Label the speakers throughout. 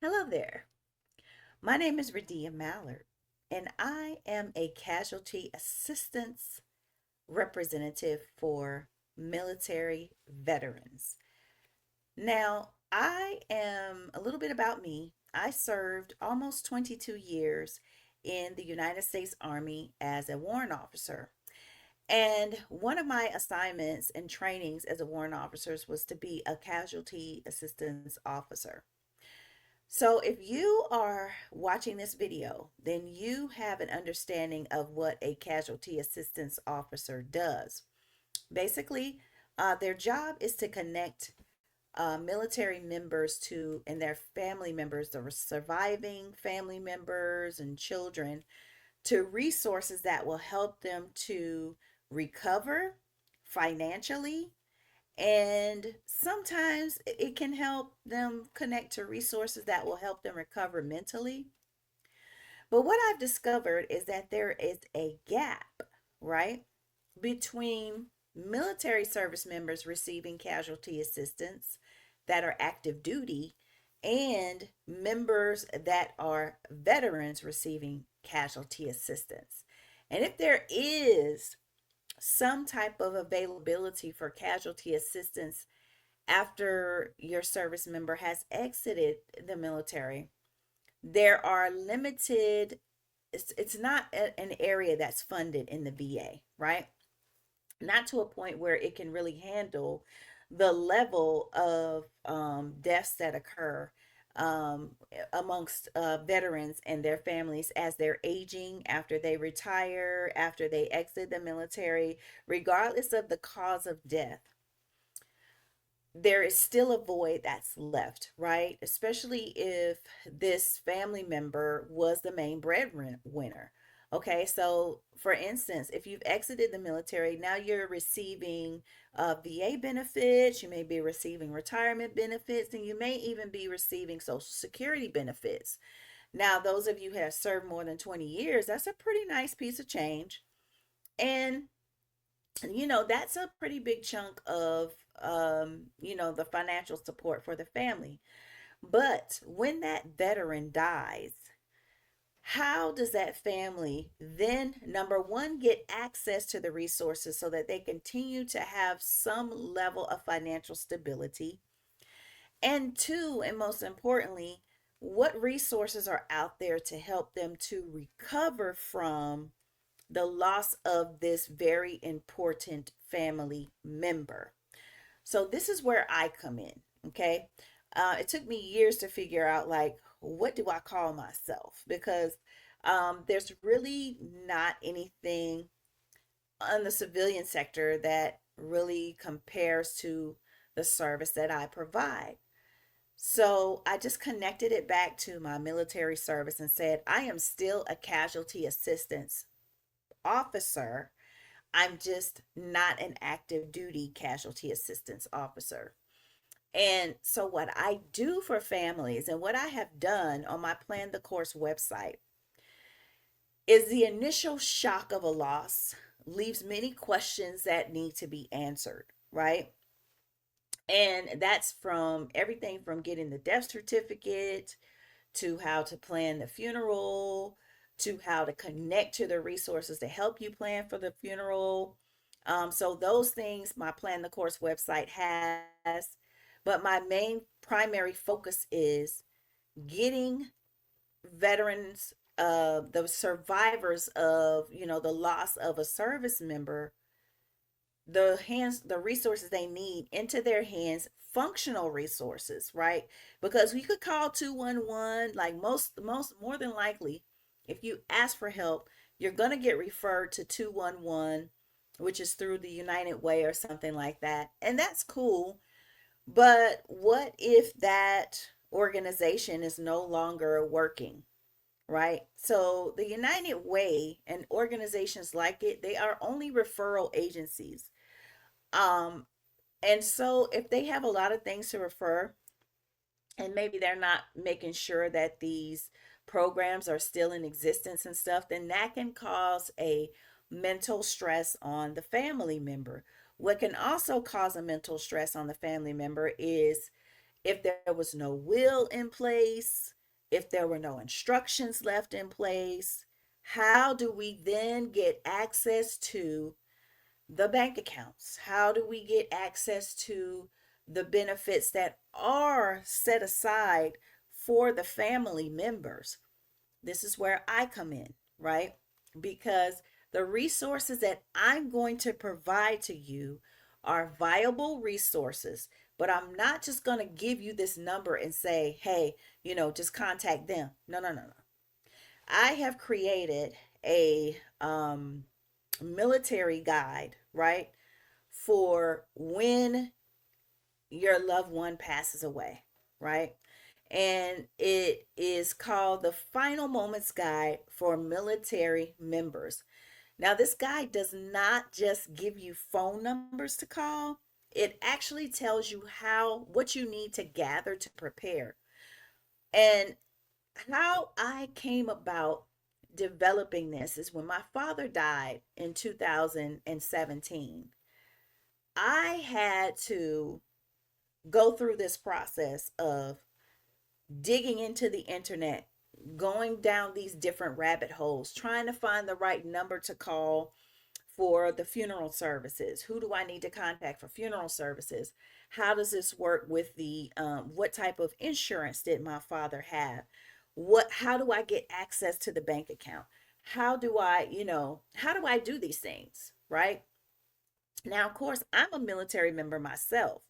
Speaker 1: Hello there. My name is Radiah Mallard, and I am a casualty assistance representative for military veterans. Now, I am a little bit about me. I served almost 22 years in the United States Army as a warrant officer. And one of my assignments and trainings as a warrant officer was to be a casualty assistance officer. So if you are watching this video, then you have an understanding of what a casualty assistance officer does. Basically, their job is to connect military members to and their family members, the surviving family members and children, to resources that will help them to recover financially, and sometimes it can help them connect to resources that will help them recover mentally. But what I've discovered is that there is a gap, right, between military service members receiving casualty assistance that are active duty and members that are veterans receiving casualty assistance. And if there is some type of availability for casualty assistance after your service member has exited the military, there are limited, it's not an area that's funded in the VA, right? Not to a point where it can really handle the level of deaths that occur amongst veterans and their families as they're aging, after they retire, after they exit the military, regardless of the cause of death. There is still a void that's left, right? Especially if this family member was the main breadwinner. Okay, so for instance, if you've exited the military, now you're receiving VA benefits, you may be receiving retirement benefits, and you may even be receiving Social Security benefits. Now, those of you who have served more than 20 years, that's a pretty nice piece of change. And that's a pretty big chunk of the financial support for the family. But when that veteran dies, how does that family then, number one, get access to the resources so that they continue to have some level of financial stability? And two, and most importantly, what resources are out there to help them to recover from the loss of this very important family member? So this is where I come in. Okay. It took me years to figure out, like, what do I call myself? Because there's really not anything on the civilian sector that really compares to the service that I provide. So I just connected it back to my military service and said, I am still a casualty assistance officer. I'm just not an active duty casualty assistance officer. And so, what I do for families and what I have done on my Plan the Course website is the initial shock of a loss leaves many questions that need to be answered, right? And that's from everything from getting the death certificate to how to plan the funeral to how to connect to the resources to help you plan for the funeral. So those things my Plan the Course website has, but my main primary focus is getting veterans, the survivors of the loss of a service member, the resources they need into their hands, functional resources, right? Because we could call 211, like most more than likely, if you ask for help, you're going to get referred to 211, which is through the United Way or something like that, and that's cool. But what if that organization is no longer working, right? So the United Way and organizations like it, they are only referral agencies. um and so if they have a lot of things to refer, and maybe they're not making sure that these programs are still in existence and stuff, then that can cause a mental stress on the family member. What can also cause a mental stress on the family member is If there was no will in place, if there were no instructions left in place, how do we then get access to the bank accounts? How do we get access to the benefits that are set aside for the family members? This is where I come in, right? Because the resources that I'm going to provide to you are viable resources, but I'm not just going to give you this number and say, hey, just contact them. No, no, no, no. I have created a military guide, right, for when your loved one passes away, right? And it is called the Final Moments Guide for Military Members. Now, this guide does not just give you phone numbers to call, it actually tells you what you need to gather to prepare. And how I came about developing this is when my father died in 2017. I had to go through this process of digging into the internet, going down these different rabbit holes, trying to find the right number to call for the funeral services. Who do I need to contact for funeral services? How does this work with what type of insurance did my father have? How do I get access to the bank account? How do I do these things, right? Now, of course, I'm a military member myself.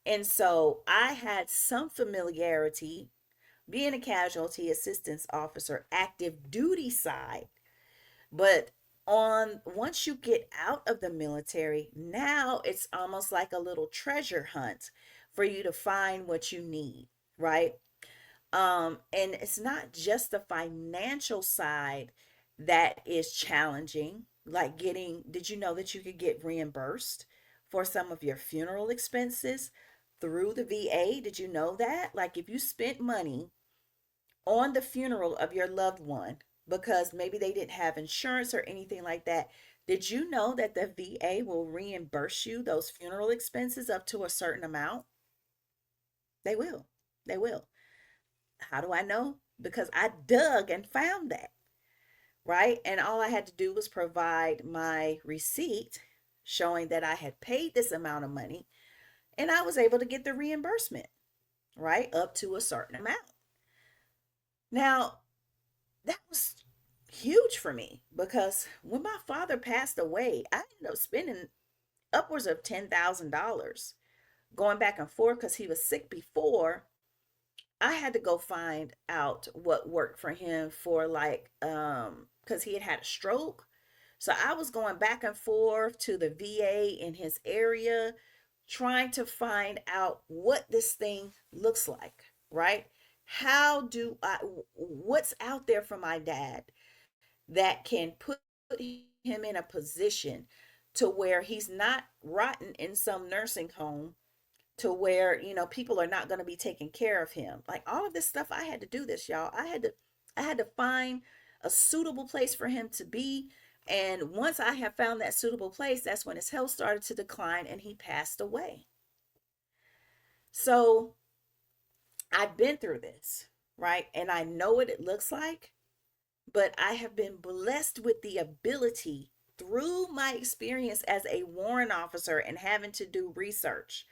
Speaker 1: And so I had some familiarity being a casualty assistance officer, active duty side. But on once you get out of the military, now it's almost like a little treasure hunt for you to find what you need, right? And it's not just the financial side that is challenging, like did you know that you could get reimbursed for some of your funeral expenses through the VA? Did you know that? Like if you spent money on the funeral of your loved one because maybe they didn't have insurance or anything like that, did you know that the VA will reimburse you those funeral expenses up to a certain amount? They will. They will. How do I know? Because I dug and found that, right? And all I had to do was provide my receipt showing that I had paid this amount of money and I was able to get the reimbursement, right? Up to a certain amount. Now, that was huge for me because when my father passed away, I ended up spending upwards of $10,000 going back and forth because he was sick before. I had to go find out what worked for him for because he had had a stroke. So I was going back and forth to the VA in his area trying to find out what this thing looks like, right? What's out there for my dad that can put him in a position to where he's not rotten in some nursing home to where people are not going to be taking care of him. Like all of this stuff, I had to do this, y'all. I had to find a suitable place for him to be, and once I have found that suitable place, that's when his health started to decline and he passed away. So I've been through this, right? And I know what it looks like, but I have been blessed with the ability through my experience as a warrant officer and having to do research.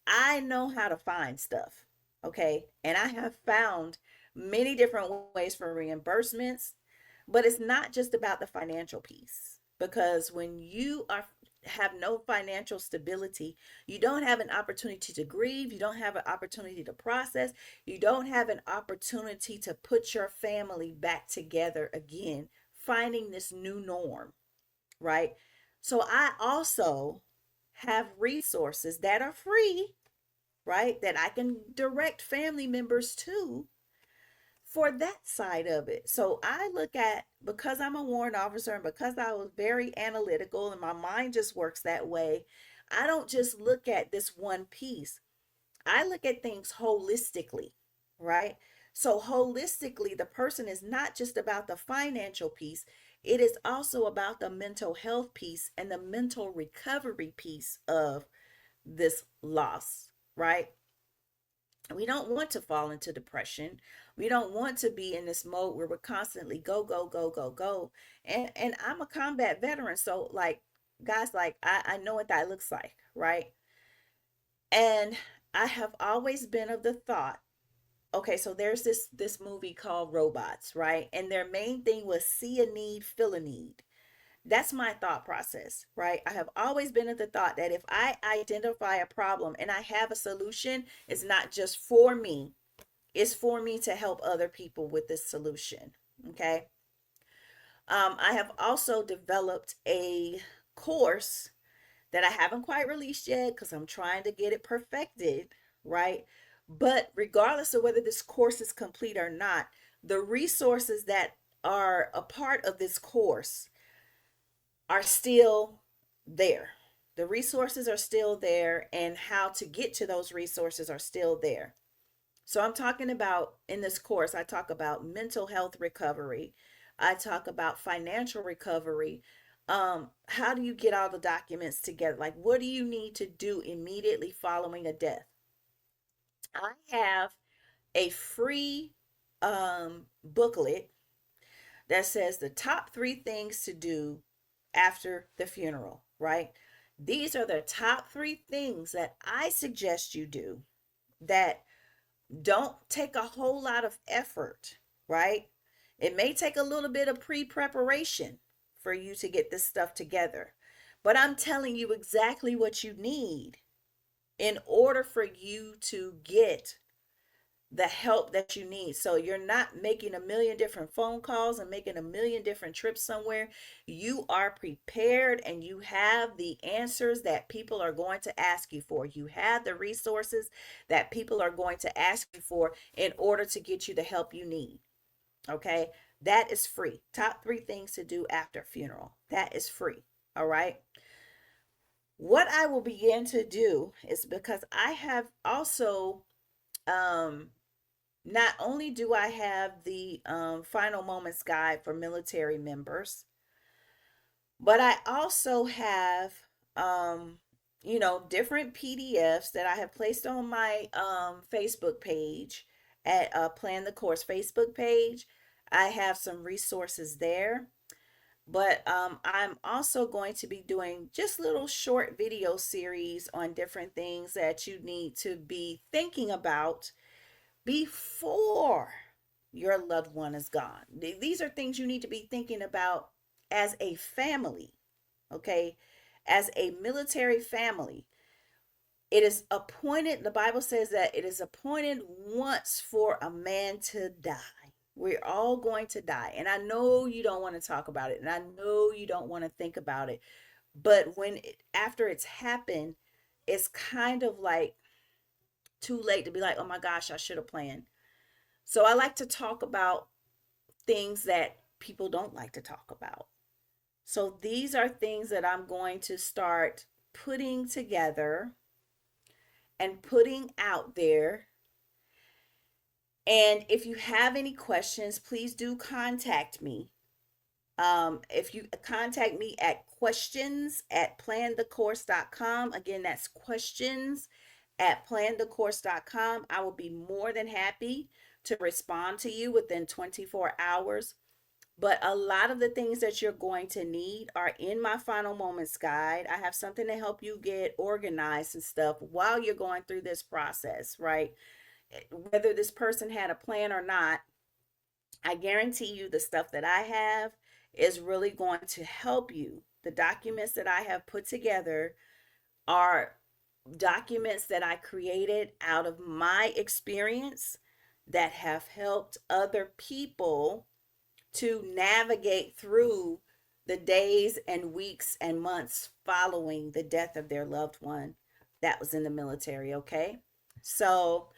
Speaker 1: I know how to find stuff, okay? And I have found many different ways for reimbursements, but it's not just about the financial piece because when you are have no financial stability, you don't have an opportunity to grieve, you don't have an opportunity to process, you don't have an opportunity to put your family back together again, finding this new norm, right? So I also have resources that are free, right? That I can direct family members to for that side of it. So I look at, because I'm a warrant officer and because I was very analytical and my mind just works that way, I don't just look at this one piece. I look at things holistically, right? So holistically, the person is not just about the financial piece, it is also about the mental health piece and the mental recovery piece of this loss, right? We don't want to fall into depression. We don't want to be in this mode where we're constantly go, go, go, go, go. And I'm a combat veteran, so like guys, like I know what that looks like, right? And I have always been of the thought, okay, so there's this movie called Robots, right? And their main thing was see a need, fill a need. That's my thought process, right? I have always been of the thought that if I identify a problem and I have a solution, it's not just for me, it's for me to help other people with this solution. Okay. I have also developed a course that I haven't quite released yet because I'm trying to get it perfected, right? But regardless of whether this course is complete or not, the resources that are a part of this course are still there. The resources are still there, and how to get to those resources are still there. So I'm talking about in this course, I talk about mental health recovery. I talk about financial recovery. How do you get all the documents together? Like, what do you need to do immediately following a death? I have a free booklet that says the top 3 things to do after the funeral, right? These are the top 3 things that I suggest you do that don't take a whole lot of effort, right? It may take a little bit of pre preparation for you to get this stuff together, but I'm telling you exactly what you need in order for you to get the help that you need. So you're not making a million different phone calls and making a million different trips somewhere. You are prepared and you have the answers that people are going to ask you for. You have the resources that people are going to ask you for in order to get you the help you need. Okay? That is free. Top 3 things to do after funeral. That is free. All right? What I will begin to do is because I have also um not only do I have the final moments guide for military members, but I also have, um, different PDFs that I have placed on my Facebook page at Plan the Course Facebook page. I have some resources there, but I'm also going to be doing just little short video series on different things that you need to be thinking about before your loved one is gone. These are things you need to be thinking about as a family, okay? As a military family. It is appointed, the Bible says that it is appointed once for a man to die. We're all going to die. And I know you don't want to talk about it, and I know you don't want to think about it. But after it's happened, it's kind of like too late to be like, oh my gosh, I should have planned. So I like to talk about things that people don't like to talk about. So these are things that I'm going to start putting together and putting out there. And if you have any questions, please do contact me. If you contact me at questions@planthecourse.com, again, that's questions@planthecourse.com. I will be more than happy to respond to you within 24 hours. But a lot of the things that you're going to need are in my final moments guide. I have something to help you get organized and stuff while you're going through this process, right? Whether this person had a plan or not, I guarantee you the stuff that I have is really going to help you. The documents that I have put together are documents that I created out of my experience that have helped other people to navigate through the days and weeks and months following the death of their loved one that was in the military. Okay. So,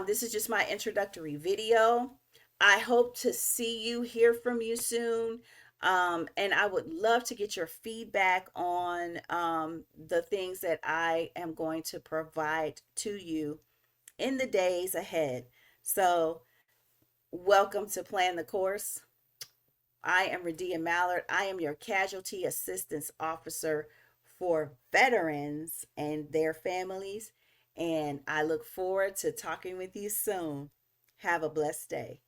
Speaker 1: this is just my introductory video. I hope to see you, hear from you soon. And I would love to get your feedback on the things that I am going to provide to you in the days ahead. So, welcome to Plan the Course. I am Radiah Mallard. I am your Casualty Assistance Officer for veterans and their families. And I look forward to talking with you soon. Have a blessed day.